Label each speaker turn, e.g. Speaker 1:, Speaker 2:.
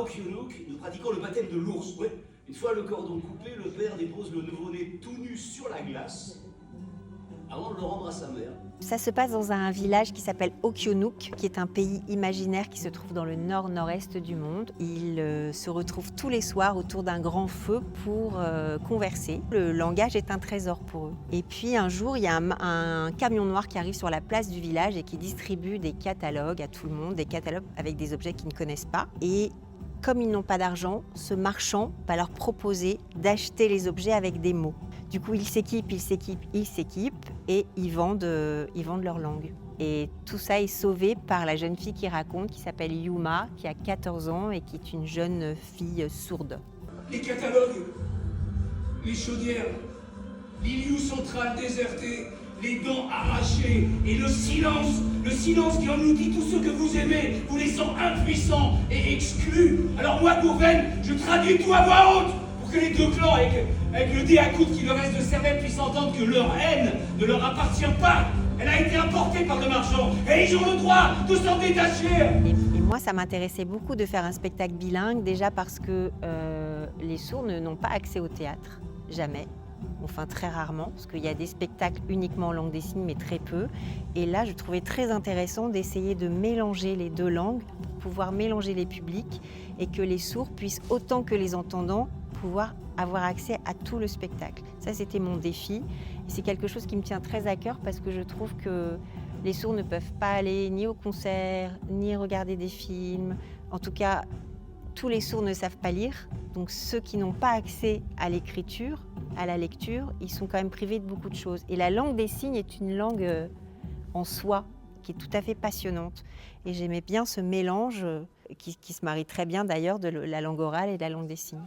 Speaker 1: Okyonook, nous pratiquons le baptême de l'ours. Ouais. Une fois le cordon coupé, le père dépose le nouveau-né tout nu sur la glace avant de le rendre à sa mère.
Speaker 2: Ça se passe dans un village qui s'appelle Okyonook, qui est un pays imaginaire qui se trouve dans le nord-nord-est du monde. Ils se retrouvent tous les soirs autour d'un grand feu pour converser. Le langage est un trésor pour eux. Et puis un jour, il y a un camion noir qui arrive sur la place du village et qui distribue des catalogues à tout le monde, des catalogues avec des objets qu'ils ne connaissent pas. Et comme ils n'ont pas d'argent, ce marchand va leur proposer d'acheter les objets avec des mots. Du coup, ils s'équipent et ils vendent leur langue. Et tout ça est sauvé par la jeune fille qui raconte, qui s'appelle Yuma, qui a 14 ans et qui est une jeune fille sourde.
Speaker 3: Les catalogues, les chaudières, l'îlot central déserté, les dents arrachées et le silence qui en nous dit tout ce que vous aimez, vous laissant impuissants et exclus. Alors moi, Gourven, je traduis tout à voix haute pour que les deux clans, avec le dé à coude qui leur reste de cervelle, puissent entendre que leur haine ne leur appartient pas. Elle a été importée par le marchand et ils ont le droit de s'en détacher.
Speaker 2: Et moi, ça m'intéressait beaucoup de faire un spectacle bilingue, déjà parce que les sourds n'ont pas accès au théâtre, jamais. Enfin, très rarement, parce qu'il y a des spectacles uniquement en langue des signes, mais très peu. Et là, je trouvais très intéressant d'essayer de mélanger les deux langues, pour pouvoir mélanger les publics et que les sourds puissent, autant que les entendants, pouvoir avoir accès à tout le spectacle. Ça, c'était mon défi. Et c'est quelque chose qui me tient très à cœur parce que je trouve que les sourds ne peuvent pas aller ni au concert, ni regarder des films. En tout cas, tous les sourds ne savent pas lire. Donc ceux qui n'ont pas accès à l'écriture, à la lecture, ils sont quand même privés de beaucoup de choses. Et la langue des signes est une langue en soi qui est tout à fait passionnante. Et j'aimais bien ce mélange qui se marie très bien d'ailleurs de la langue orale et de la langue des signes.